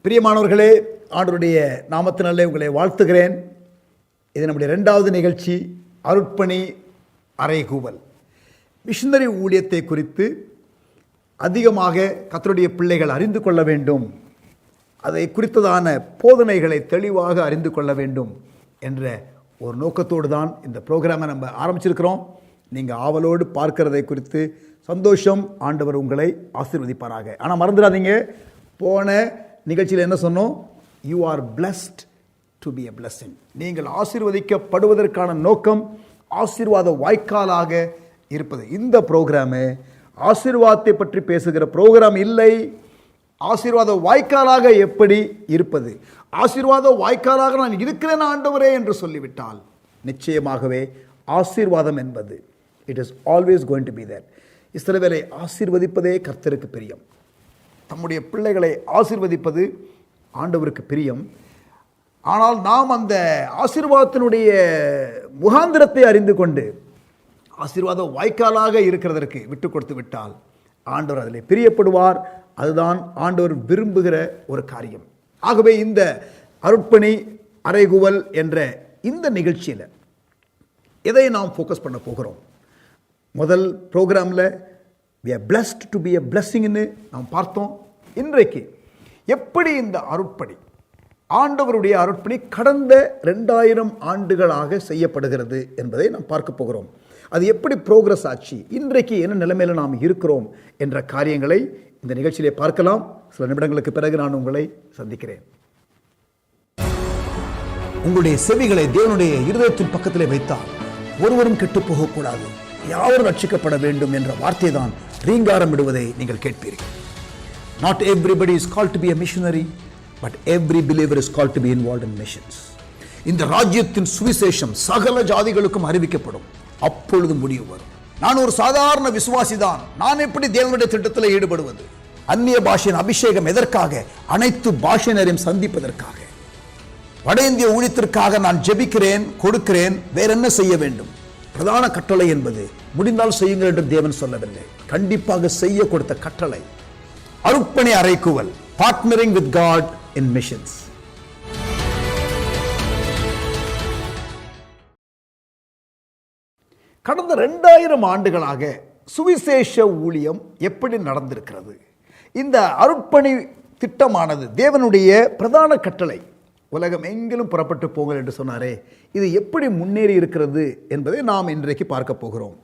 பிரியமானவர்களே, ஆண்டவருடைய நாமத்தினாலே உங்களை வாழ்த்துகிறேன். இது நம்முடைய 2வது நிகழ்ச்சி, அருட்பணி அறைகூவல். மிஷனரி ஊழியத்தை குறித்து அதிகமாக கர்த்தருடைய பிள்ளைகள் அறிந்து கொள்ள வேண்டும், அதை குறித்ததான போதனைகளை தெளிவாக அறிந்து கொள்ள வேண்டும் என்ற ஒரு நோக்கத்தோடு தான் இந்த ப்ரோக்ராமை நம்ம ஆரம்பிச்சிருக்கிறோம். நீங்கள் ஆவலோடு பார்க்கிறதை குறித்து சந்தோஷம். ஆண்டவர் உங்களை ஆசீர்வதிப்பாராக. ஆனால் மறந்துடாதீங்க, போன நிகழ்ச்சியில் என்ன சொன்னோம்? You are blessed to be a blessing. நீங்கள் ஆசீர்வதிக்கப்படுவதற்கான நோக்கம் ஆசீர்வாத வாய்க்காலாக இருப்பது. இந்த ப்ரோக்ராமு ஆசீர்வாதத்தை பற்றி பேசுகிற ப்ரோக்ராம் இல்லை. ஆசீர்வாத வாய்க்காலாக எப்படி இருப்பது, ஆசீர்வாத வாய்க்காலாக நான் இருக்கிறேன் ஆண்டவரே என்று சொல்லிவிட்டால் நிச்சயமாகவே ஆசீர்வாதம் என்பது it is always going to be there. இஸ்ரவேலை ஆசீர்வதிப்பதே கர்த்தருக்கு பிரியம். தம்முடைய பிள்ளைகளை ஆசீர்வதிப்பது ஆண்டவருக்கு பிரியம். ஆனால் நாம் அந்த ஆசீர்வாதத்தினுடைய முகாந்திரத்தை அறிந்து கொண்டு ஆசீர்வாத வாய்க்காலாக இருக்கிறதற்கு விட்டு கொடுத்து விட்டால் ஆண்டவர் அதில் பிரியப்படுவார். அதுதான் ஆண்டவர் விரும்புகிற ஒரு காரியம். ஆகவே இந்த அருட்பணி அறைகூவல் என்ற இந்த நிகழ்ச்சியில் எதை நாம் ஃபோக்கஸ் பண்ண போகிறோம்? முதல் ப்ரோக்ராமில் we are blessed to be a blessing ன்னு நாம் பார்த்தோம். இன்றைக்கு எப்படி இந்த அருட்பணி, ஆண்டவருடைய அருட்பணி கடந்த 2000 ஆண்டுகளாக செய்யப்படுகிறது என்பதை நாம் பார்க்க போகிறோம். அது எப்படி ப்ரோக்ரஸ் ஆச்சு, இன்றைக்கு என்ன நிலைமையில் நாம் இருக்கிறோம் என்ற காரியங்களை இந்த நிகழ்ச்சியிலே பார்க்கலாம். சில நிமிடங்களுக்கு பிறகு நான் உங்களை சந்திக்கிறேன். உங்களுடைய செவிகளை தேவனுடைய இருதயத்தின் பக்கத்திலே வைத்தால் ஒருவரும் கெட்டு போகக்கூடாது, யாவரும் ரட்சிக்கப்பட வேண்டும் என்ற வார்த்தை தான் ரீங்காரம் விடுவதை நீங்கள் கேட்பீர்கள். Not everybody is called to be a missionary, but every believer is called to be involved in missions. இந்த ராஜ்யத்தின் சுவிசேஷம் சகல ஜாதிகளுக்கும் அறிவிக்கப்படும். அப்பொழுது முடிவு வரும். நான் ஒரு சாதாரண விசுவாசி தான், நான் எப்படி தேவனுடைய திட்டத்தில் ஈடுபடுவது? அந்நிய பாஷையின் அபிஷேகம் எதற்காக? அனைத்து பாஷையினரையும் சந்திப்பதற்காக. வட இந்திய ஊழியத்திற்காக நான் ஜெபிக்கிறேன், கொடுக்கிறேன். வேற என்ன செய்ய வேண்டும்? பிரதான கட்டளை என்பது முடிந்தால் செய்யுங்கள் என்று தேவன் சொல்லவில்லை, கண்டிப்பாக செய்ய கொடுத்த கட்டளை. அருட்பணி அறைகூவல், partnering with God in missions. கடந்த 2000 ஆண்டுகளாக சுவிசேஷ ஊழியம் எப்படி நடந்திருக்கிறது? இந்த அருட்பணி திட்டமானது தேவனுடைய பிரதான கட்டளை. உலகம் எங்கிலும் புறப்பட்டு போங்கள் என்று சொன்னாரே, இது எப்படி முன்னேறி இருக்கிறது என்பதை நாம் இன்றைக்கு பார்க்க போகிறோம்.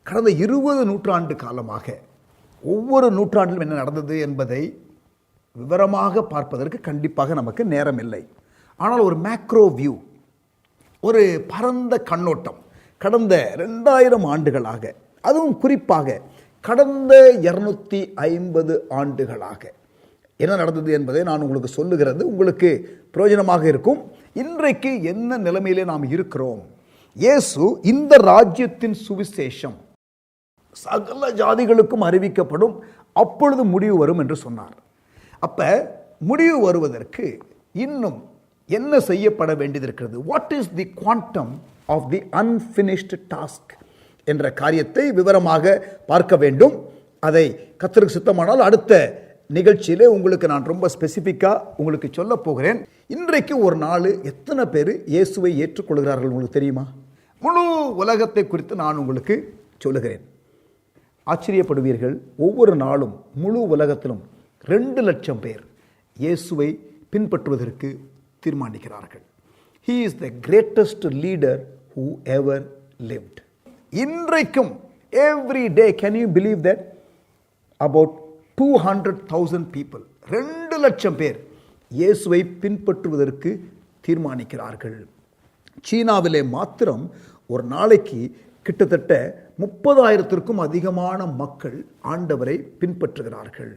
கடந்த 20 நூற்றாண்டு காலமாக ஒவ்வொரு நூற்றாண்டிலும் என்ன நடந்தது என்பதை விவரமாக பார்ப்பதற்கு கண்டிப்பாக நமக்கு நேரம் இல்லை. ஆனால் ஒரு மேக்ரோ வியூ, ஒரு பரந்த கண்ணோட்டம், கடந்த 2000 ஆண்டுகளாக, அதுவும் குறிப்பாக கடந்த 250 ஆண்டுகளாக என்ன நடந்தது என்பதை நான் உங்களுக்கு சொல்லுகிறது உங்களுக்கு பிரயோஜனமாக இருக்கும். இன்றைக்கு என்ன நிலைமையிலே நாம் இருக்கிறோம்? இயேசு இந்த ராஜ்யத்தின் சுவிசேஷம் சகல ஜாதிகளுக்கும் அறிவிக்கப்படும், அப்பொழுது முடிவு வரும் என்று சொன்னார். அப்ப முடிவு வருவதற்கு இன்னும் என்ன செய்யப்பட வேண்டியது இருக்கிறது? What is the quantum of the unfinished task என்ற காரியத்தை விவரமாக பார்க்க வேண்டும். அதை கர்த்தருக்கு சித்தமானால் அடுத்த நிகழ்ச்சியிலே உங்களுக்கு நான் ரொம்ப ஸ்பெசிஃபிக்காக உங்களுக்கு சொல்ல போகிறேன். இன்றைக்கு ஒரு நாள் எத்தனை பேர் இயேசுவை ஏற்றுக்கொள்கிறார்கள் உங்களுக்கு தெரியுமா? முழு உலகத்தை குறித்து நான் உங்களுக்கு சொல்லுகிறேன், ஆச்சரியப்படுவீர்கள். ஒவ்வொரு நாளும் முழு உலகத்திலும் 2 லட்சம் பேர் இயேசுவை பின்பற்றுவதற்கு தீர்மானிக்கிறார்கள். He is the greatest leader who ever lived. இன்றைக்கும் every day, can you believe that? About 200,000 people, 2 லட்சம் பேர் இயேசுவை பின்பற்றுவதற்கு தீர்மானிக்கிறார்கள். சீனாவிலே மாத்திரம் ஒரு நாளைக்கு கிட்டத்தட்ட 30,000க்கும் அதிகமான மக்கள் ஆண்டவரை பின்பற்றுகிறார்கள்.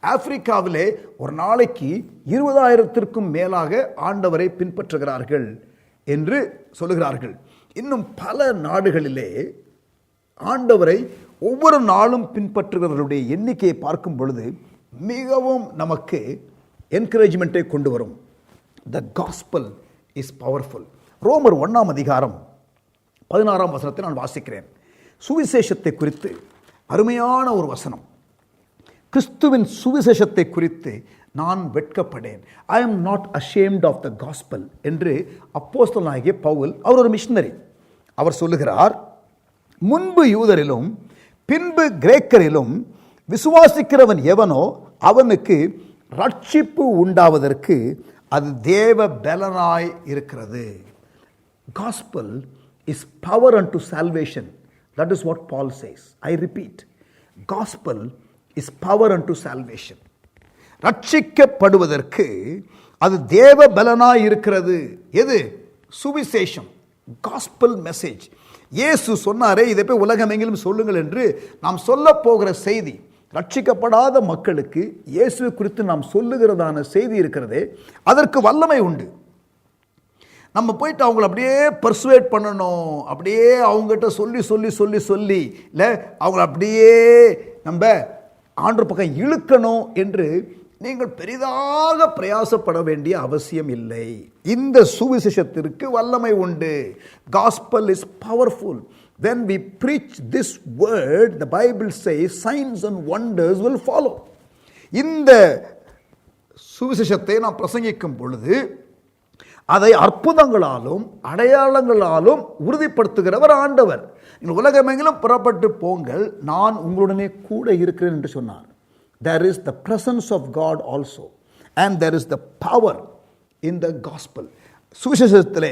ஆப்பிரிக்காவிலே ஒரு நாளைக்கு 20,000க்கும் மேலாக ஆண்டவரை பின்பற்றுகிறார்கள் என்று சொல்லுகிறார்கள். இன்னும் பல நாடுகளிலே ஆண்டவரை ஒவ்வொரு நாளும் பின்பற்றுகிறவர்களுடைய எண்ணிக்கையை பார்க்கும் பொழுது மிகவும் நமக்கு என்கரேஜ்மெண்ட்டை கொண்டு வரும். The gospel is powerful. ரோமர் 1ஆம் அதிகாரம் 16ஆம் வசனத்தை நான் வாசிக்கிறேன். சுவிசேஷத்தை குறித்து அருமையான ஒரு வசனம். கிறிஸ்துவின் சுவிசேஷத்தை குறித்து நான் வெட்கப்படேன். I am not ashamed of the gospel என்று அப்போஸ்தலனாகிய பவுல், அவர் ஒரு மிஷனரி, அவர் சொல்லுகிறார், முன்பு யூதரிலும் பின்பு கிரேக்கரிலும் விசுவாசிக்கிறவன் எவனோ அவனுக்கு ரட்சிப்பு உண்டாவதற்கு அது தேவ பலனாய் இருக்கிறது. Gospel is power unto salvation. That is what Paul says. I repeat, gospel is power unto salvation. ரட்சிக்கப்படுவதற்கு அது தேவ பலனாய் இருக்கிறது. எது? சுவிசேஷம், காஸ்பல் மெசேஜ். இயேசு சொன்னாரே, இதை போய் உலகமெங்கிலும் சொல்லுங்கள் என்று நாம் சொல்ல போகிற செய்தி, ரட்சிக்கப்படாத மக்களுக்கு இயேசு குறித்து நாம் சொல்லுகிறதான செய்தி இருக்கிறதே, அதற்கு வல்லமை உண்டு. நம்ம போயிட்டு அவங்கள அப்படியே பர்சுவேட் பண்ணணும், அப்படியே அவங்ககிட்ட சொல்லி சொல்லி சொல்லி சொல்லி இல்லை அவங்கள அப்படியே நம்ம ஆண்டவர் பக்கம் இழுக்கணும் என்று நீங்கள் பெரிதாக பிரயாசப்பட வேண்டிய அவசியம் இல்லை. இந்த சுவிசேஷத்திற்கு வல்லமை உண்டு. Gospel is powerful. When we preach this word, the Bible says signs and wonders will follow. இந்த சுவிசேஷத்தை நாம் பிரசங்கிக்கும் பொழுது அதை அற்புதங்களாலும் அடையாளங்களாலும் உறுதிப்படுத்துகிறவர் ஆண்டவர். நீங்கள் உலகமெங்கிலும் புறப்பட்டு போங்கள், நான் உங்களுடனே கூட இருக்கிறேன் என்று சொன்னார். There is the presence of God also, and there is the power in the gospel. சுவிசேஷத்திலே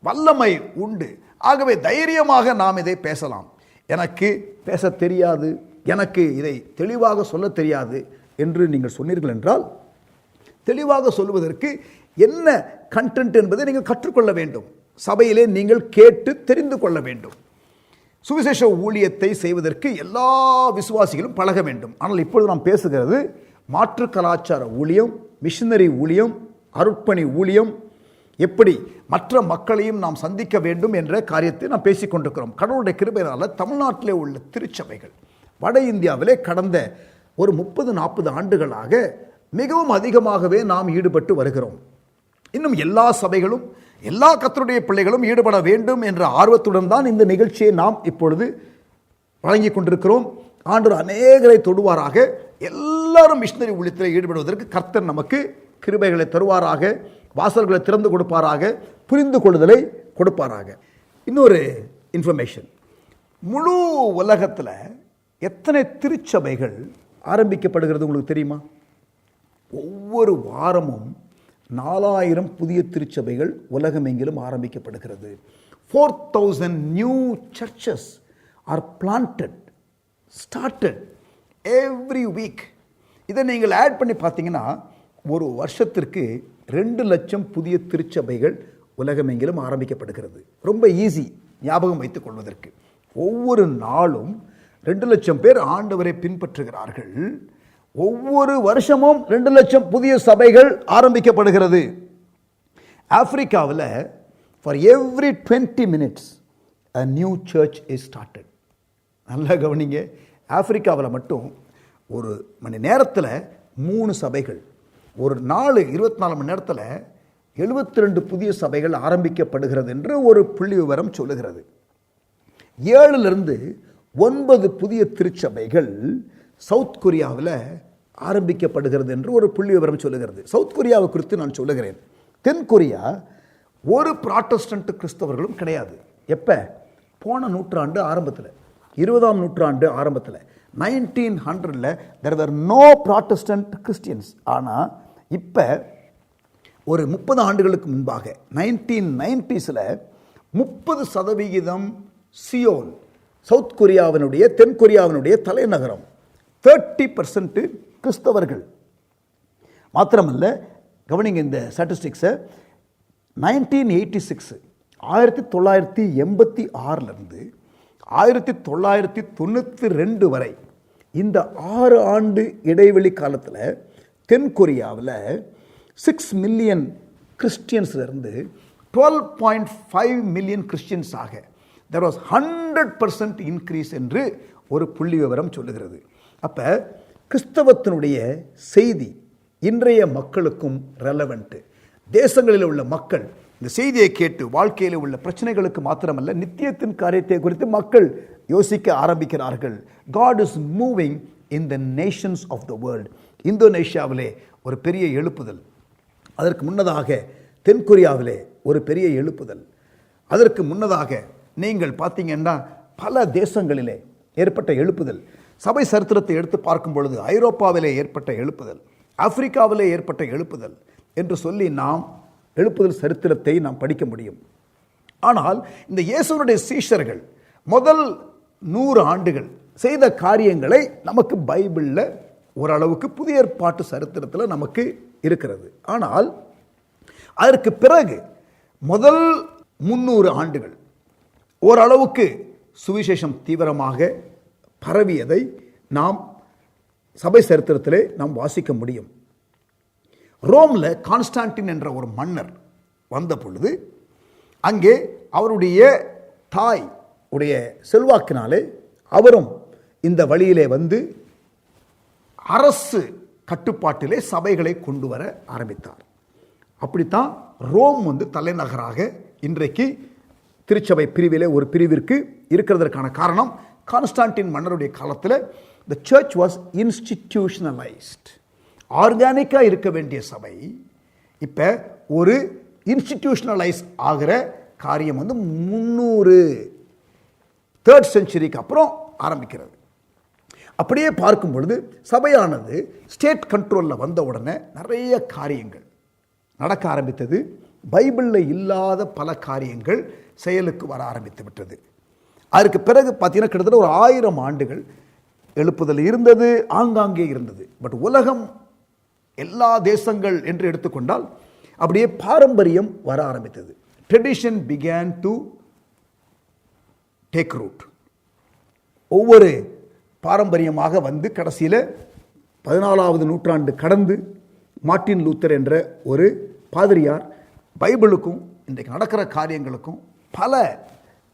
வல்லமை உண்டு. ஆகவே தைரியமாக நாம் இதை பேசலாம். எனக்கு பேச தெரியாது, எனக்கு இதை தெளிவாக சொல்ல தெரியாது என்று நீங்கள் சொன்னீர்கள் என்றால், தெளிவாக சொல்வதற்கு என்ன கண்டென்ட் என்பதை நீங்கள் கற்றுக்கொள்ள வேண்டும். சபையிலே நீங்கள் கேட்டு தெரிந்து கொள்ள வேண்டும். சுவிசேஷ ஊழியத்தை செய்வதற்கு எல்லா விசுவாசிகளும் பழக வேண்டும். ஆனால் இப்பொழுது நாம் பேசுகிறது மாற்று கலாச்சார ஊழியம், மிஷனரி ஊழியம், அருட்பணி ஊழியம், எப்படி மற்ற மக்களையும் நாம் சந்திக்க வேண்டும் என்ற காரியத்தை நாம் பேசிக்கொண்டிருக்கிறோம். கடவுளுடைய கிருபையினால தமிழ்நாட்டிலே உள்ள திருச்சபைகள் வட இந்தியாவிலே கடந்த ஒரு 30-40 ஆண்டுகளாக மிகவும் அதிகமாகவே நாம் ஈடுபட்டு வருகிறோம். இன்னும் எல்லா சபைகளும் எல்லா கர்த்தருடைய பிள்ளைகளும் ஈடுபட வேண்டும் என்ற ஆர்வத்துடன் தான் இந்த நிகழ்ச்சியை நாம் இப்பொழுது வழங்கி கொண்டிருக்கிறோம். ஆண்டவர் அநேகரை தொடுவாராக. எல்லாரும் மிஷனரி ஊழியத்தில் ஈடுபடுவதற்கு கர்த்தர் நமக்கு கிருபைகளை தருவாராக, வாசல்களை திறந்து கொடுப்பாராக, புரிந்து கொள்ளுதலை கொடுப்பாராக. இன்னொரு இன்ஃபர்மேஷன், முழு உலகத்தில் எத்தனை திருச்சபைகள் ஆரம்பிக்கப்படுகிறது உங்களுக்கு தெரியுமா? ஒவ்வொரு வாரமும் 4000 புதிய திருச்சபைகள் உலகமெங்கிலும் ஆரம்பிக்கப்படுகிறது. 4000 new churches are planted, started every week. இதை நீங்கள் ஆட் பண்ணி பார்த்தீங்கன்னா ஒரு வருஷத்திற்கு 2 லட்சம் புதிய திருச்சபைகள் உலகமெங்கிலும் ஆரம்பிக்கப்படுகிறது. ரொம்ப ஈஸி ஞாபகம் வைத்துக் கொள்வதற்கு. ஒவ்வொரு நாளும் 2 லட்சம் பேர் ஆண்டவரை பின்பற்றுகிறார்கள். ஒவ்வொரு வருஷமும் 2 லட்சம் புதிய சபைகள் ஆரம்பிக்கப்படுகிறது. ஆப்பிரிக்காவில் for every 20 minutes a new church is started. நல்லா கவனிங்க, ஆப்பிரிக்காவில் மட்டும் ஒரு மணி நேரத்தில் 3 சபைகள், ஒரு நாள் 24 மணி நேரத்தில் 72 புதிய சபைகள் ஆரம்பிக்கப்படுகிறது என்று ஒரு புள்ளி விவரம் சொல்லுகிறது. 7 to 9 புதிய திருச்சபைகள் சவுத் கொரியாவில் ஆரம்பிக்கப்படுகிறது என்று ஒரு புள்ளி விவரம் சொல்லுகிறது. சவுத் கொரியாவை குறித்து நான் சொல்லுகிறேன். தென் கொரியா ஒரு ப்ராட்டஸ்டன்ட் கிறிஸ்தவர்களும் கிடையாது. எப்போ? போன நூற்றாண்டு ஆரம்பத்தில், 20ஆம் நூற்றாண்டு ஆரம்பத்தில் 1900 there were no Protestant Christians. ஆனால் இப்போ ஒரு 30 ஆண்டுகளுக்கு முன்பாக 1990s 30% சியோல், சவுத் கொரியாவினுடைய தென் கொரியாவினுடைய தலைநகரம், 30% கிறிஸ்தவர்கள். மாத்திரமல்ல, கவனிங்க இந்த ஸ்டாட்டிஸ்டிக்ஸை, 1986 1986 1992 வரை இந்த 6 ஆண்டு இடைவெளி காலத்தில் தென் கொரியாவில் 6 மில்லியன் கிறிஸ்டியன்ஸ்லேருந்து 12.5 மில்லியன் கிறிஸ்டியன்ஸ் ஆக there was 100% இன்க்ரீஸ் என்று ஒரு புள்ளி விவரம் சொல்லுகிறது. அப்போ கிறிஸ்தவத்தினுடைய செய்தி இன்றைய மக்களுக்கும் ரெலவெண்ட். தேசங்களில் உள்ள மக்கள் இந்த செய்தியை கேட்டு வாழ்க்கையில் உள்ள பிரச்சனைகளுக்கு மாத்திரமல்ல, நித்தியத்தின் காரியத்தை குறித்து மக்கள் யோசிக்க ஆரம்பிக்கிறார்கள். God is moving in the nations of the world. இந்தோனேஷியாவிலே ஒரு பெரிய எழுப்புதல், அதற்கு முன்னதாக தென்கொரியாவிலே ஒரு பெரிய எழுப்புதல், அதற்கு முன்னதாக நீங்கள் பார்த்தீங்கன்னா பல தேசங்களிலே ஏற்பட்ட எழுப்புதல். சபை சரித்திரத்தை எடுத்து பார்க்கும் பொழுது ஐரோப்பாவிலே ஏற்பட்ட எழுப்புதல், ஆப்பிரிக்காவிலே ஏற்பட்ட எழுப்புதல் என்று சொல்லி நாம் எழுப்புதல் சரித்திரத்தை நாம் படிக்க முடியும். ஆனால் இந்த இயேசுனுடைய சீஷர்கள் முதல் 100 ஆண்டுகள் செய்த காரியங்களை நமக்கு பைபிளில் ஓரளவுக்கு புதிய ஏற்பாட்டு சரித்திரத்தில் நமக்கு இருக்கிறது. ஆனால் அதற்கு பிறகு முதல் 300 ஆண்டுகள் ஓரளவுக்கு சுவிசேஷம் தீவிரமாக பரவியதை நாம் சபை சரித்திரத்திலே நாம் வாசிக்க முடியும். ரோமில் கான்ஸ்டான்டின் என்ற ஒரு மன்னர் வந்த பொழுது அங்கே அவருடைய தாய் உடைய செல்வாக்கினாலே அவரும் இந்த வழியிலே வந்து அரசு கட்டுப்பாட்டிலே சபைகளை கொண்டு வர ஆரம்பித்தார். அப்படித்தான் ரோம் வந்து தலைநகராக இன்றைக்கு திருச்சபை பிரிவிலே ஒரு பிரிவிற்கு இருக்கிறதற்கான காரணம், கான்ஸ்டான்டின் மன்னருடைய காலத்தில் the church was institutionalized. ஆர்கானிக்காக இருக்க வேண்டிய சபை இப்போ ஒரு இன்ஸ்டிடியூஷனலைஸ் ஆகிற காரியம் வந்து 300 செஞ்சுரிக்கு அப்புறம் ஆரம்பிக்கிறது. அப்படியே பார்க்கும் பொழுது சபையானது ஸ்டேட் கண்ட்ரோலில் வந்த உடனே நிறைய காரியங்கள் நடக்க ஆரம்பித்தது. பைபிளில் இல்லாத பல காரியங்கள் செயலுக்கு வர ஆரம்பித்து விட்டது. அதற்கு பிறகு பார்த்தீங்கன்னா கிட்டத்தட்ட ஒரு 1000 ஆண்டுகள் எழுப்புதல் இருந்தது, ஆங்காங்கே இருந்தது. பட் உலகம் எல்லா தேசங்கள் என்று எடுத்துக்கொண்டால் அப்படியே பாரம்பரியம் வர ஆரம்பித்தது. Tradition began to take root. ஒவ்வொரு பாரம்பரியமாக வந்து கடைசியில் 14வது நூற்றாண்டு கடந்து மார்ட்டின் லூத்தர் என்ற ஒரு பாதிரியார் பைபிளுக்கும் இன்றைக்கு நடக்கிற காரியங்களுக்கும் பல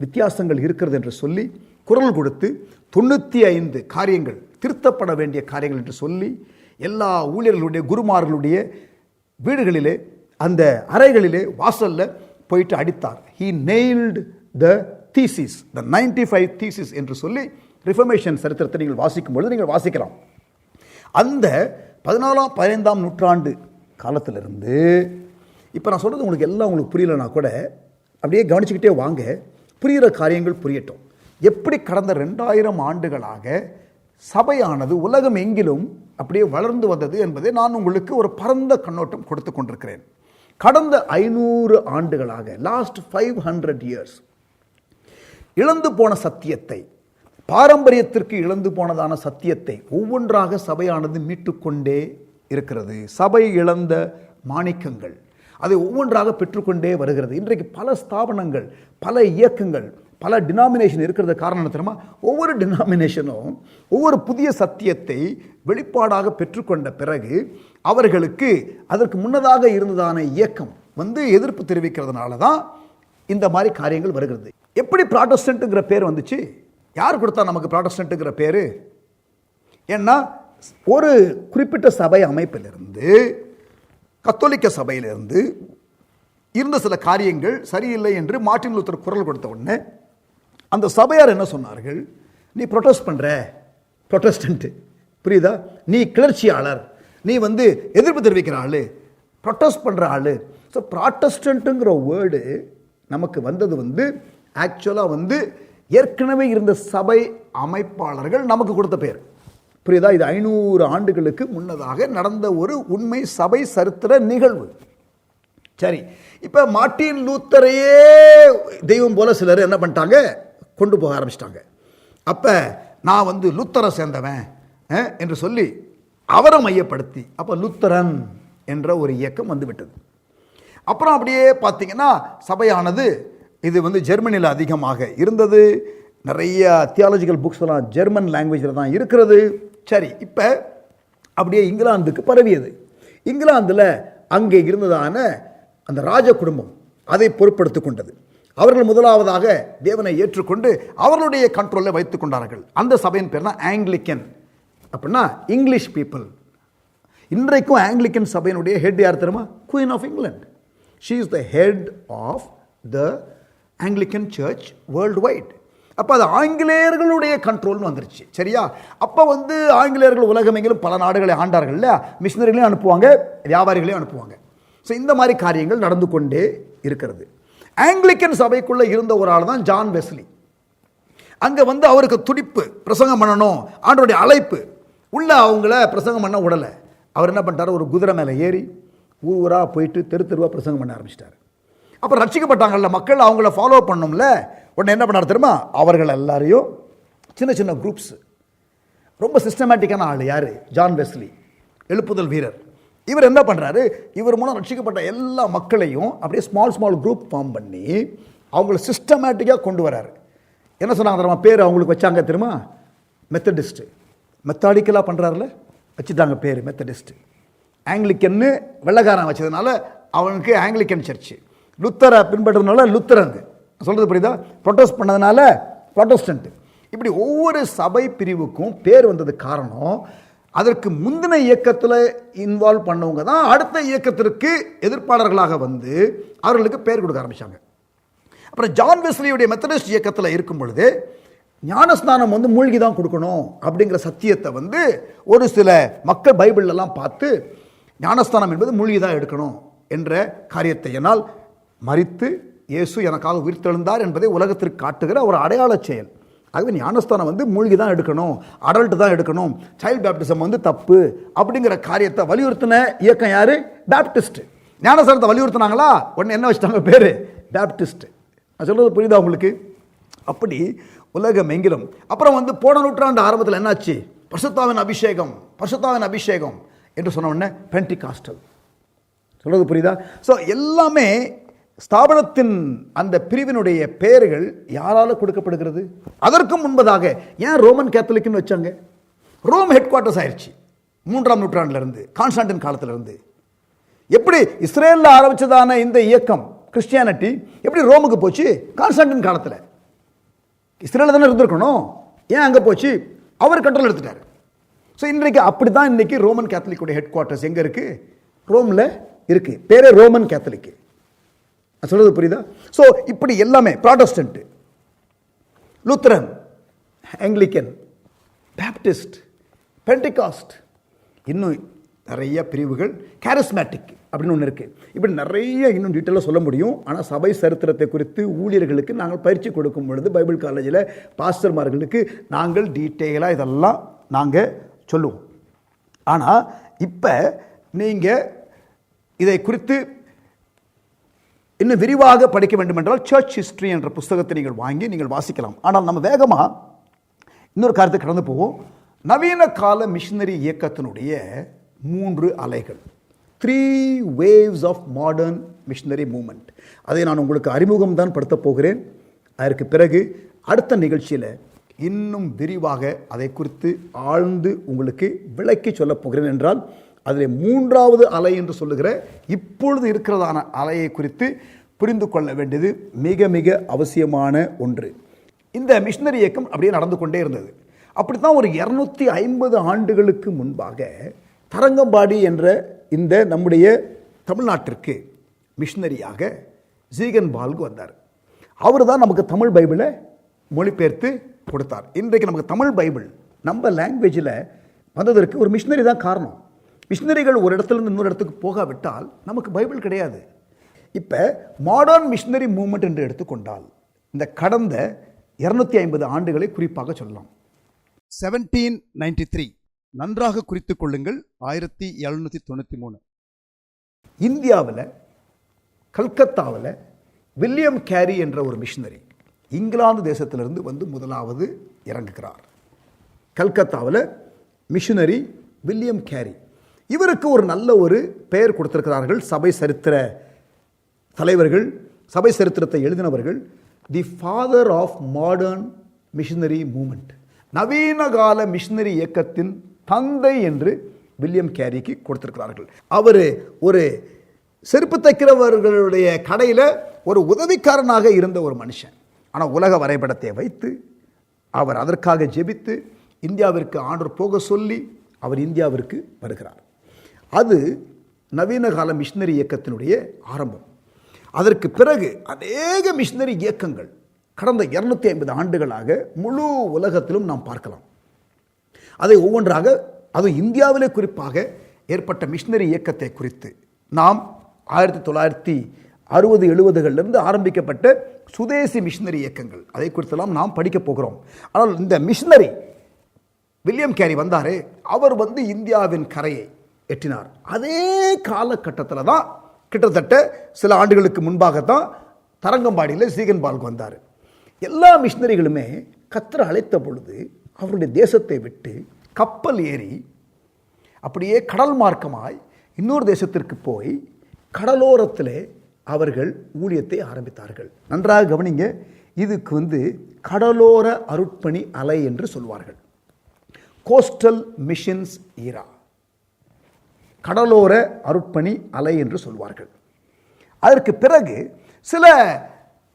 வித்தியாசங்கள் இருக்கிறது என்று சொல்லி குரல் கொடுத்து 95 காரியங்கள் திருத்தப்பட வேண்டிய காரியங்கள் என்று சொல்லி எல்லா ஊழியர்களுடைய குருமார்களுடைய வீடுகளிலே அந்த அறைகளிலே வாசல்ல போயிட்டு அடித்தார். He nailed the thesis, the 95 thesis என்று சொல்லி ரிஃபர்மேஷன் சரித்திரத்தை நீங்கள் வாசிக்கும் பொழுது நீங்கள் வாசிக்கலாம். அந்த 14ஆம் 15ஆம் நூற்றாண்டு காலத்திலிருந்து இப்போ நான் சொல்கிறது உங்களுக்கு எல்லாம் உங்களுக்கு புரியலனா கூட அப்படியே கவனிச்சுக்கிட்டே வாங்க, புரிகிற காரியங்கள் புரியட்டும். எப்படி கடந்த 2000 ஆண்டுகளாக சபையானது உலகம் எங்கிலும் அப்படியே வளர்ந்து வந்தது என்பதை நான் உங்களுக்கு ஒரு பரந்த கண்ணோட்டம் கொடுத்து கொண்டிருக்கிறேன். கடந்த 500 ஆண்டுகளாக, லாஸ்ட் 500 இயர்ஸ், இழந்து போன சத்தியத்தை, பாரம்பரியத்திற்கு இழந்து போனதான சத்தியத்தை ஒவ்வொன்றாக சபையானது மீட்டுக்கொண்டே இருக்கிறது. சபை இழந்த மாணிக்கங்கள் அதை ஒவ்வொன்றாக பெற்றுக்கொண்டே வருகிறது. இன்றைக்கு பல ஸ்தாபனங்கள், பல இயக்கங்கள், பல டினாமினேஷன் இருக்கிறது. காரணம் தெரியுமா? ஒவ்வொரு டினாமினேஷனும் ஒவ்வொரு புதிய சத்தியத்தை வெளிப்பாடாக பெற்றுக்கொண்ட பிறகு அவர்களுக்கு அதற்கு முன்னதாக இருந்ததான இயக்கம் வந்து எதிர்ப்பு தெரிவிக்கிறதுனால தான் இந்த மாதிரி காரியங்கள் வருகிறது. எப்படி ப்ராட்டஸ்டன்ட்டுங்கிற பேர் வந்துச்சு? யார் கொடுத்தா நமக்கு ப்ராட்டஸ்டன்ட்டுங்கிற பேர்? ஏன்னா ஒரு குறிப்பிட்ட சபை அமைப்பிலிருந்து, கத்தோலிக்க சபையிலிருந்து இருந்த சில காரியங்கள் சரியில்லை என்று மார்ட்டின் லூத்தர் குரல் கொடுத்த உடனே அந்த சபையார் என்ன சொன்னார்கள்? நீ ப்ரொட்டஸ்ட் பண்ணுற ப்ரொட்டஸ்டன்ட், புரியுதா? நீ கிளர்ச்சியாளர், நீ வந்து எதிர்ப்பு தெரிவிக்கிற ஆள், ப்ரொட்டஸ்ட் பண்ணுற ஆள். ஸோ ப்ராட்டஸ்டன்ட்டுங்கிற வேர்டு நமக்கு வந்தது வந்து ஆக்சுவலாக வந்து ஏற்கனவே இருந்த சபை அமைப்பாளர்கள் நமக்கு கொடுத்த பேர், புரியுதா? இது 500 ஆண்டுகளுக்கு முன்னதாக நடந்த ஒரு உண்மை சபை சரித்திர நிகழ்வு. சரி, இப்போ மார்ட்டின் லூத்தரையே தெய்வம் போல சிலர் என்ன பண்ணிட்டாங்க, கொண்டு போக ஆரம்பிச்சிட்டாங்க. அப்போ நான் வந்து லூத்தரை சேர்ந்தவன் என்று சொல்லி அவரை மையப்படுத்தி அப்போ லூத்தரன் என்ற ஒரு இயக்கம் வந்து விட்டது. அப்புறம் அப்படியே பார்த்தீங்கன்னா சபையானது இது வந்து ஜெர்மனியில் அதிகமாக இருந்தது. நிறைய தியாலஜிக்கல் புக்ஸ்லாம் ஜெர்மன் லாங்குவேஜில் தான் இருக்கிறது. சரி, இப்போ அப்படியே இங்கிலாந்துக்கு பரவியது. இங்கிலாந்தில் அங்கே இருந்ததான அந்த ராஜ குடும்பம் அதை பொறுப்படுத்திக் கொண்டது. அவர்கள் முதலாவதாக தேவனை ஏற்றுக்கொண்டு அவர்களுடைய கண்ட்ரோலில் வைத்துக் கொண்டார்கள். அந்த சபையின் பேர் தான் ஆங்கிலிக்கன், அப்படின்னா இங்கிலீஷ் பீப்புள். இன்றைக்கும் ஆங்கிலிக்கன் சபையினுடைய ஹெட் யார் தெரியுமா? Queen of England. She is the head of the Anglican church worldwide. அப்போ அது ஆங்கிலேயர்களுடைய கண்ட்ரோல்னு வந்துருச்சு. சரியா? அப்போ வந்து ஆங்கிலேயர்கள் உலகமெங்கிலும் பல நாடுகளை ஆண்டார்கள் இல்லையா? மிஷினரிகளையும் அனுப்புவாங்க, வியாபாரிகளையும் அனுப்புவாங்க. ஸோ இந்த மாதிரி காரியங்கள் நடந்து கொண்டே இருக்கிறது. ஆங்கிலிக்கன் சபைக்குள்ளே இருந்த ஒரு ஆள் தான் ஜான் வெஸ்லி. அங்கே வந்து அவருக்கு துடிப்பு, பிரசங்கம் பண்ணணும், ஆண்டவருடைய அழைப்பு உள்ள அவங்கள பிரசங்கம் பண்ண உடலை. அவர் என்ன பண்ணிட்டார், ஒரு குதிரை மேலே ஏறி ஊர் ஊராக போயிட்டு தெரு தெருவாக பிரசங்கம் பண்ண ஆரம்பிச்சிட்டார். அப்புறம் ரட்சிக்கப்பட்டாங்கல்ல மக்கள், அவங்கள ஃபாலோ பண்ணணும்ல. உடனே என்ன பண்ணார் தெரியுமா, அவர்கள் எல்லாரையும் சின்ன சின்ன குரூப்ஸ், ரொம்ப சிஸ்டமேட்டிக்கான ஆள் யார், ஜான் வெஸ்லி, எழுப்புதல் வீரர். இவர் என்ன பண்ணுறாரு, இவர் மூலம் ரட்சிக்கப்பட்ட எல்லா மக்களையும் அப்படியே ஸ்மால் ஸ்மால் குரூப் ஃபார்ம் பண்ணி அவங்கள சிஸ்டமேட்டிக்காக கொண்டு வராரு. என்ன சொன்னாங்க தெரியுமா, பேர் அவங்களுக்கு வச்சாங்க தெரியுமா, மெத்தடிஸ்ட்டு. மெத்தாடிக்கலாக பண்ணுறாருல, வச்சுட்டாங்க பேர் மெத்தடிஸ்ட்டு. ஆங்கிலிக்கன்னு வெள்ளக்காரன் வச்சதுனால அவனுக்கு ஆங்கிலிக்கன் சர்ச்சு. லுத்தரை பின்பற்றதுனால லுத்தரன், சொல்கிறது புரியுதா, ப்ரொட்டஸ்ட் பண்ணதுனால ப்ரொட்டஸ்டன்ட். இப்படி ஒவ்வொரு சபை பிரிவுக்கும் பேர் வந்தது காரணம், அதற்கு முந்தின இயக்கத்தில் இன்வால்வ் பண்ணவங்க தான் அடுத்த இயக்கத்திற்கு எதிர்ப்பாளர்களாக வந்து அவர்களுக்கு பேர் கொடுக்க ஆரம்பித்தாங்க. அப்புறம் ஜான் வெஸ்லியுடைய மெத்தடிஸ்ட் இயக்கத்தில் இருக்கும் பொழுது ஞானஸ்நானம் வந்து மூழ்கி தான் கொடுக்கணும் அப்படிங்கிற சத்தியத்தை வந்து ஒரு சில மக்கள் பைபிள்லாம் பார்த்து ஞானஸ்தானம் என்பது மூழ்கி தான் எடுக்கணும் என்ற காரியத்தை, என்னால் மரித்து இயேசு எனக்காக உயிர்த்தெழுந்தார் என்பதை உலகத்திற்கு காட்டுகிற ஒரு அடையாள செயல். ஆகவே ஞானஸ்தானம் வந்து மூழ்கி தான் எடுக்கணும், அடல்ட் தான் எடுக்கணும், சைல்டு பேப்டிசம் வந்து தப்பு அப்படிங்கிற காரியத்தை வலியுறுத்தின இயக்கம் யாரு, பேப்டிஸ்ட். ஞானஸ்தானத்தை வலியுறுத்தினாங்களா, உடனே என்ன வச்சுட்டாங்க பேர், பேப்டிஸ்ட். நான் சொல்றது புரியுதா உங்களுக்கு? அப்படி உலகம் எங்கிலும். அப்புறம் வந்து போன நூற்றாண்டு ஆரம்பத்தில் என்னாச்சு, பரிசுத்தாவின் அபிஷேகம், பரிசுத்தாவின் அபிஷேகம் என்று சொன்ன உடனே பென்டிகாஸ்டல். சொல்றது புரியுதா? ஸோ எல்லாமே ஸ்தாபனத்தின் அந்த பிரிவினுடைய பெயர்கள் யாரால கொடுக்கப்படுகிறது? அதற்கு முன்பதாக ஏன் ரோமன் கேத்தலிக்னு வச்சாங்க? ரோம் ஹெட் குவார்ட்டர்ஸ் ஆயிடுச்சு 3ஆம் நூற்றாண்டுல இருந்து, கான்ஸ்டான்டின் காலத்துல இருந்து. எப்படி இஸ்ரேலில் ஆரம்பிச்சதான இந்த இயக்கம் கிறிஸ்டியானிட்டி எப்படி ரோமுக்கு போச்சு? கான்ஸ்டான்டின் காலத்தில். இஸ்ரேலில் தானே இருந்திருக்கணும், ஏன் அங்கே போச்சு? அவர் கண்ட்ரோல் எடுத்துட்டார். ஸோ இன்றைக்கு அப்படி தான் இன்றைக்கி ரோமன் கேத்தலிக்குடைய ஹெட் குவார்ட்டர்ஸ் எங்கே இருக்குது, ரோமில் இருக்குது. பேரே ரோமன் கேத்தலிக்கு. சொல்கிறது புரியுதா? ஸோ இப்படி எல்லாமே Protestant, Lutheran, Anglican, Baptist, Pentecost, இன்னும் நிறைய பிரிவுகள், கேரிஸ்மேட்டிக் அப்படின்னு ஒன்று இருக்குது. இப்படி நிறைய இன்னும் டீட்டெயிலாக சொல்ல முடியும். ஆனால் சபை சரித்திரத்தை குறித்து ஊழியர்களுக்கு நாங்கள் பயிற்சி கொடுக்கும் பொழுது பைபிள் காலேஜில் பாஸ்டர்மார்களுக்கு நாங்கள் டீட்டெயிலாக இதெல்லாம் நாங்கள் சொல்லுவோம். ஆனால் இப்போ நீங்கள் இதை குறித்து இன்னும் விரிவாக படிக்க வேண்டும் என்றால் சர்ச் ஹிஸ்ட்ரி என்ற புஸ்தகத்தை நீங்கள் வாங்கி நீங்கள் வாசிக்கலாம். ஆனால் நம்ம வேகமாக இன்னொரு காரியத்தை கடந்து போவோம். நவீன கால மிஷினரி இயக்கத்தினுடைய 3 அலைகள், 3 waves of modern missionary movement. அதை நான் உங்களுக்கு அறிமுகம் தான் படுத்த போகிறேன். அதற்கு பிறகு அடுத்த நிகழ்ச்சியில் இன்னும் விரிவாக அதை குறித்து ஆழ்ந்து உங்களுக்கு விளக்கி சொல்லப் போகிறேன். என்றால் அதில் 3வது அலை என்று சொல்லுகிற இப்பொழுது இருக்கிறதான அலையை குறித்து புரிந்து கொள்ள வேண்டியது மிக மிக அவசியமான ஒன்று. இந்த மிஷினரி இயக்கம் அப்படியே நடந்து கொண்டே இருந்தது. அப்படித்தான் ஒரு 250 ஆண்டுகளுக்கு முன்பாக தரங்கம்பாடி என்ற இந்த நம்முடைய தமிழ்நாட்டிற்கு மிஷினரியாக ஜீகன் பால்கு வந்தார். அவர் தான் நமக்கு தமிழ் பைபிளை மொழிபெயர்த்து கொடுத்தார். இன்றைக்கு நமக்கு தமிழ் பைபிள் நம்ம லாங்குவேஜில் வந்ததற்கு ஒரு மிஷினரி தான் காரணம். மிஷினரிகள் ஒரு இடத்துலேருந்து இன்னொரு இடத்துக்கு போகாவிட்டால் நமக்கு பைபிள் கிடையாது. இப்போ மாடர்ன் மிஷினரி மூவ்மெண்ட் என்று எடுத்துக்கொண்டால் இந்த கடந்த 250 ஆண்டுகளை குறிப்பாக சொல்லலாம். 1793 நன்றாக குறித்து கொள்ளுங்கள். 1793 இந்தியாவில் கல்கத்தாவில் வில்லியம் கேரி என்ற ஒரு மிஷினரி இங்கிலாந்து தேசத்திலிருந்து வந்து முதலாவது இறங்குகிறார். கல்கத்தாவில் மிஷினரி வில்லியம் கேரி. இவருக்கு ஒரு நல்ல ஒரு பெயர் கொடுத்திருக்கிறார்கள் சபை சரித்திர தலைவர்கள், சபை சரித்திரத்தை எழுதினவர்கள். The father of modern missionary movement, நவீன கால மிஷினரி இயக்கத்தின் தந்தை என்று வில்லியம் கேரிக்கு கொடுத்திருக்கிறார்கள். அவர் ஒரு செருப்பு தைக்கிறவர்களுடைய கடையில் ஒரு உதவிக்காரனாக இருந்த ஒரு மனுஷன். ஆனால் உலக வரைபடத்தை வைத்து அவர் அதற்காக ஜெபித்து இந்தியாவிற்கு ஆண்டவர் போக சொல்லி அவர் இந்தியாவிற்கு வருகிறார். அது நவீன கால மிஷினரி இயக்கத்தினுடைய ஆரம்பம். அதற்கு பிறகு அநேக மிஷினரி இயக்கங்கள் கடந்த 250 ஆண்டுகளாக முழு உலகத்திலும் நாம் பார்க்கலாம். அதை ஒவ்வொன்றாக, அது இந்தியாவிலே குறிப்பாக ஏற்பட்ட மிஷினரி இயக்கத்தை குறித்து நாம் 1960-70களிலிருந்து ஆரம்பிக்கப்பட்ட சுதேசி மிஷினரி இயக்கங்கள், அதை குறித்தெல்லாம் நாம் படிக்க போகிறோம். ஆனால் இந்த மிஷினரி வில்லியம் கேரி வந்தாரே, அவர் இந்தியாவின் கரையை எட்டினார். அதே காலகட்டத்தில் தான், கிட்டத்தட்ட சில ஆண்டுகளுக்கு முன்பாகத்தான் தரங்கம்பாடியில் சீகன்பால்க்கு வந்தார். எல்லா மிஷினரிகளுமே கர்த்தர் அழைத்த பொழுது அவருடைய தேசத்தை விட்டு கப்பல் ஏறி அப்படியே கடல் மார்க்கமாய் இன்னொரு தேசத்திற்கு போய் கடலோரத்திலே அவர்கள் ஊழியத்தை ஆரம்பித்தார்கள். நன்றாக கவனிங்க, இதுக்கு கடலோர அருட்பணி அலை என்று சொல்வார்கள். கோஸ்டல் மிஷன்ஸ் ஈரா, கடலோர அருட்பணி அலை என்று சொல்வார்கள். அதற்கு பிறகு சில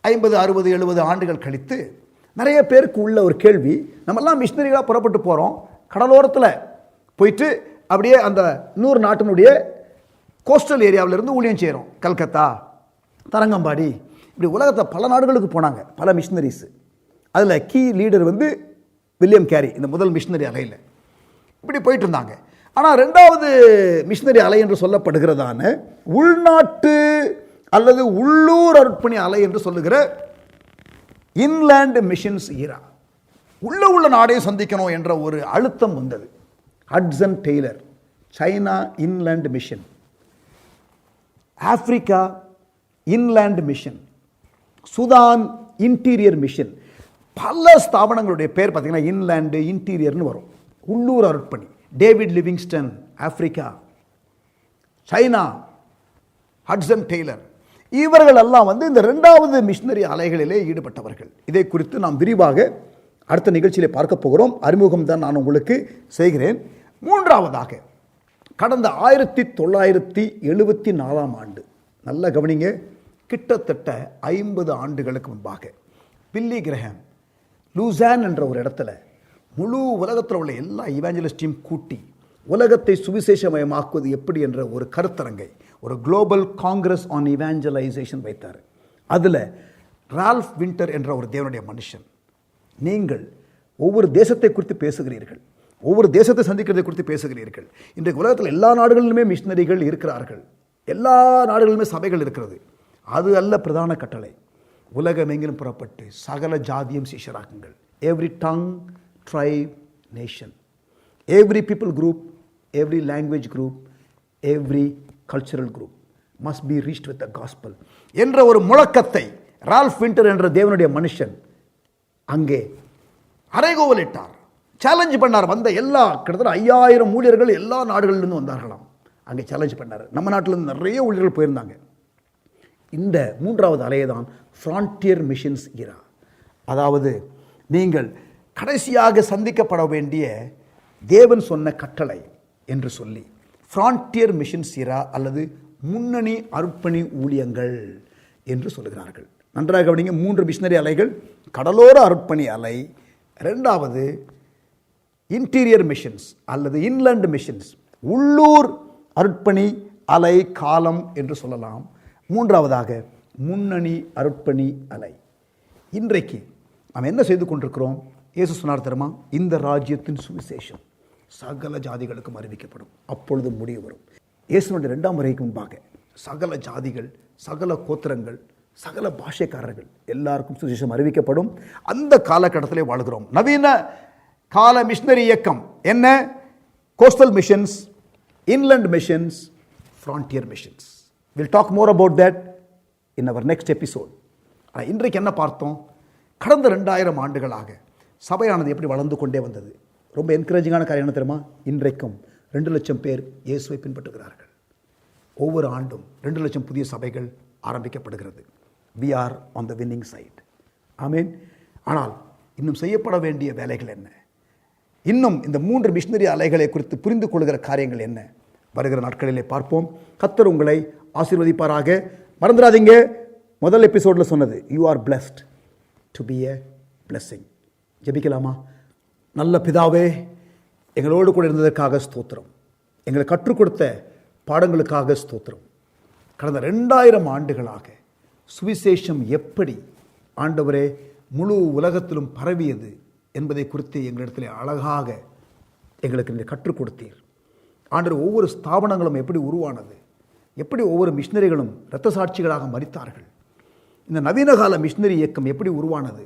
50, 60, 70 ஆண்டுகள் கழித்து நிறைய பேருக்கு உள்ள ஒரு கேள்வி, நம்மெல்லாம் மிஷினரிகளாக புறப்பட்டு போகிறோம், கடலோரத்தில் போயிட்டு அப்படியே அந்த 100 நாட்டினுடைய கோஸ்டல் ஏரியாவிலிருந்து ஊழியம் செய்கிறோம். கல்கத்தா, தரங்கம்பாடி, இப்படி உலகத்தில் பல நாடுகளுக்கு போனாங்க பல மிஷினரிஸ். அதில் கீ லீடர் வில்லியம் கேரி, இந்த முதல் மிஷினரி அலையில் இப்படி போயிட்டு இருந்தாங்க. ஆனால் 2வது மிஷினரி அலை என்று சொல்லப்படுகிறதான உள்நாட்டு அல்லது உள்ளூர் அருட்பணி அலை என்று சொல்லுகிற இன்லேண்ட் மிஷன்ஸ் ஈரா, உள்ள நாடையும் சந்திக்கணும் என்ற ஒரு அழுத்தம் வந்தது. Hudson Taylor, China inland mission, Africa inland mission, Sudan interior mission, பல ஸ்தாபனங்களுடைய பேர் பார்த்தீங்கன்னா இன்லேண்டு இன்டீரியர்னு வரும். உள்ளூர் அருட்பணி, David Livingstone Africa, China Hudson Taylor, இவர்கள் எல்லாம் இந்த 2வது மிஷினரி அலைகளிலே ஈடுபட்டவர்கள். இதை குறித்து நாம் விரிவாக அடுத்த நிகழ்ச்சியிலே பார்க்க போகிறோம். அறிமுகம் தான் நான் உங்களுக்கு செய்கிறேன். 3வதாக கடந்த 1974 ஆண்டு, நல்ல கவனிங்க, கிட்டத்தட்ட 50 ஆண்டுகளுக்கு முன்பாக பில்லி கிரஹாம் லூசான் என்ற ஒரு இடத்துல முழு உலகத்தில் உள்ள எல்லா இவாஞ்சலிஸ்டையும் கூட்டி உலகத்தை சுவிசேஷமயமாக்குவது எப்படி என்ற ஒரு கருத்தரங்கை, ஒரு குளோபல் காங்கிரஸ் ஆன் இவாஞ்சலைசேஷன் வைத்தார். அதில் ரால்ஃப் வின்டர் என்ற ஒரு தேவனுடைய மனுஷன், நீங்கள் ஒவ்வொரு தேசத்தை குறித்து பேசுகிறீர்கள், ஒவ்வொரு தேசத்தை சந்திக்கிறதை குறித்து பேசுகிறீர்கள். இன்றைக்கு உலகத்தில் எல்லா நாடுகளிலுமே மிஷினரிகள் இருக்கிறார்கள், எல்லா நாடுகளிலுமே சபைகள் இருக்கிறது. அது அல்ல பிரதான கட்டளை. உலகம் எங்கிலும் புறப்பட்டு சகல ஜாதியும் சீஷராக்குங்கள். Every tongue, tribe, nation, every people group, every language group, every cultural group must be reached with the gospel என்ற ஒரு முழக்கத்தை ரால்ஃப் வின்டர் என்ற தேவனுடைய மனுஷன் அங்கே அறைகோவலிட்டார், சேலஞ்ச் பண்ணார். வந்த எல்லா கிட்டத்தட்ட 5000 ஊழியர்கள் எல்லா நாடுகளிலிருந்து வந்தார்களாம். அங்கே சேலஞ்ச் பண்ணார். நம்ம நாட்டிலிருந்து நிறைய ஊழியர்கள் போயிருந்தாங்க. இந்த 3வது அலையை தான் ஃப்ரான்டியர் மிஷன்ஸ் ஈரா, அதாவது நீங்கள் கடைசியாக சந்திக்கப்பட வேண்டிய தேவன் சொன்ன கட்டளை என்று சொல்லி ஃப்ரான்டியர் மிஷன்ஸ் ஈரா அல்லது முன்னணி அருட்பணி ஊழியங்கள் என்று சொல்லுகிறார்கள். நன்றாக கவனிங்க, 3 மிஷினரி அலைகள். கடலோர அருட்பணி அலை, 2வது இன்டீரியர் மிஷன்ஸ் அல்லது இன்லேண்ட் மிஷன்ஸ், உள்ளூர் அருட்பணி அலை காலம் என்று சொல்லலாம். 3வதாக முன்னணி அருட்பணி அலை. இன்றைக்கு நாம் என்ன செய்து கொண்டிருக்கிறோம்? இயேசு சொன்னார் தெரியுமா, இந்த ராஜ்யத்தின் சுவிசேஷம் சகல ஜாதிகளுக்கும் அறிவிக்கப்படும், அப்பொழுது முடிவு வரும். இயேசுனுடைய 2ஆம் வருகைக்கு முன்பாக சகல ஜாதிகள், சகல கோத்திரங்கள், சகல பாஷைக்காரர்கள் எல்லாருக்கும் சுவிசேஷம் அறிவிக்கப்படும். அந்த காலகட்டத்திலே வாழ்கிறோம். நவீன கால மிஷினரி இயக்கம் என்ன? Coastal missions, inland missions, frontier missions. Will talk more about that in our next episode. இன்றைக்கு என்ன பார்த்தோம்? கடந்த 2000 ஆண்டுகளாக சபையானது எப்படி வளர்ந்து கொண்டே வந்தது. ரொம்ப என்கரேஜிங்கான காரியம் என்ன தெரியுமா? இன்றைக்கும் 2 லட்சம் பேர் இயேசுவை பின்பற்றுகிறார்கள். ஒவ்வொரு ஆண்டும் 2 லட்சம் புதிய சபைகள் ஆரம்பிக்கப்படுகிறது. we are on the winning side. ஆமென். ஆனால் இன்னும் செய்யப்பட வேண்டிய வேலைகள் என்ன? இன்னும் இந்த 3 மிஷினரி அலைகளை குறித்து புரிந்து கொள்கிற காரியங்கள் என்ன? வருகிற நாட்களிலே பார்ப்போம். கர்த்தர் உங்களை ஆசீர்வதிப்பாராக. மறந்துடாதீங்க, முதல் எபிசோடில் சொன்னது, you are blessed to be a blessing. ஜெபிக்கலாமா? நல்ல பிதாவே, எங்களோடு கூட இருந்ததற்காக ஸ்தோத்திரம். எங்களை கற்றுக் கொடுத்த பாடங்களுக்காக ஸ்தோத்திரம். கடந்த 2000 ஆண்டுகளாக சுவிசேஷம் எப்படி ஆண்டவரே முழு உலகத்திலும் பரவியது என்பதை குறித்து எங்களிடத்தில் அழகாக எங்களுக்கு நீங்கள் கற்றுக் கொடுத்தீர். ஆண்டவர், ஒவ்வொரு ஸ்தாபனங்களும் எப்படி உருவானது, எப்படி ஒவ்வொரு மிஷினரிகளும் இரத்த சாட்சிகளாக மரித்தார்கள், இந்த நவீன கால மிஷினரி இயக்கம் எப்படி உருவானது,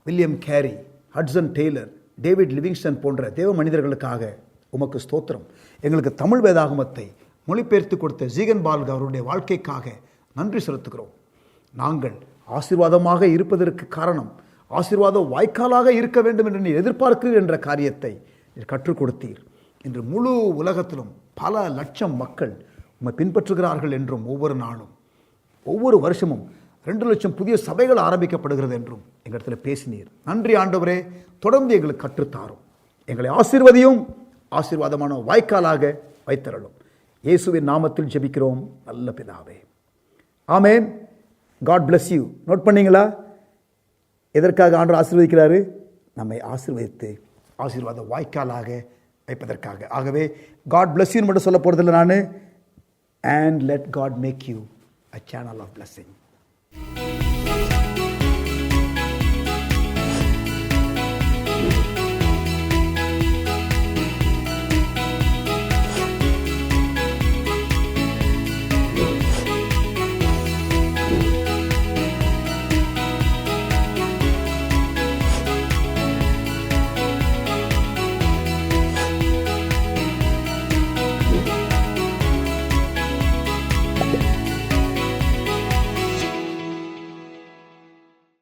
William Carey, Hudson Taylor, David Livingstone போன்ற தேவ மனிதர்களுக்காக உமக்கு ஸ்தோத்திரம். எங்களுக்கு தமிழ் வேதாகமத்தை மொழிபெயர்த்து கொடுத்த ஜீகன் பால்க அவருடைய வாழ்க்கைக்காக நன்றி செலுத்துகிறோம். நாங்கள் ஆசீர்வாதமாக இருப்பதற்கு காரணம் ஆசீர்வாத வாய்க்காலாக இருக்க வேண்டும் என்று நீ எதிர்பார்க்கிறீர் என்ற காரியத்தை நீர் கற்றுக் கொடுத்தீர். இன்று முழு உலகத்திலும் பல லட்சம் மக்கள் உம்மை பின்பற்றுகிறார்கள் என்றும், ஒவ்வொரு நாளும் ஒவ்வொரு வருஷமும் 2 லட்சம் புதிய சபைகள் ஆரம்பிக்கப்படுகிறது என்றும் எங்களிடத்தில் பேசினீர். நன்றி ஆண்டவரே, தொடர்ந்து எங்களுக்கு கற்றுத்தாரும், எங்களை ஆசீர்வதியும், ஆசீர்வாதமான வாய்க்காலாக வைத்தரலும். இயேசுவின் நாமத்தில் ஜெபிக்கிறோம் நல்ல பிதாவே, ஆமேன். God bless you. நோட் பண்ணீங்களா? எதற்காக ஆண்டவர் ஆசீர்வதிக்கிறாரு? நம்மை ஆசீர்வதித்து ஆசீர்வாத வாய்க்காலாக வைப்பதற்காக. ஆகவே காட் பிளஸ் யூ மட்டும் சொல்ல போகிறதில்லை நான், and let God make you a channel of blessing.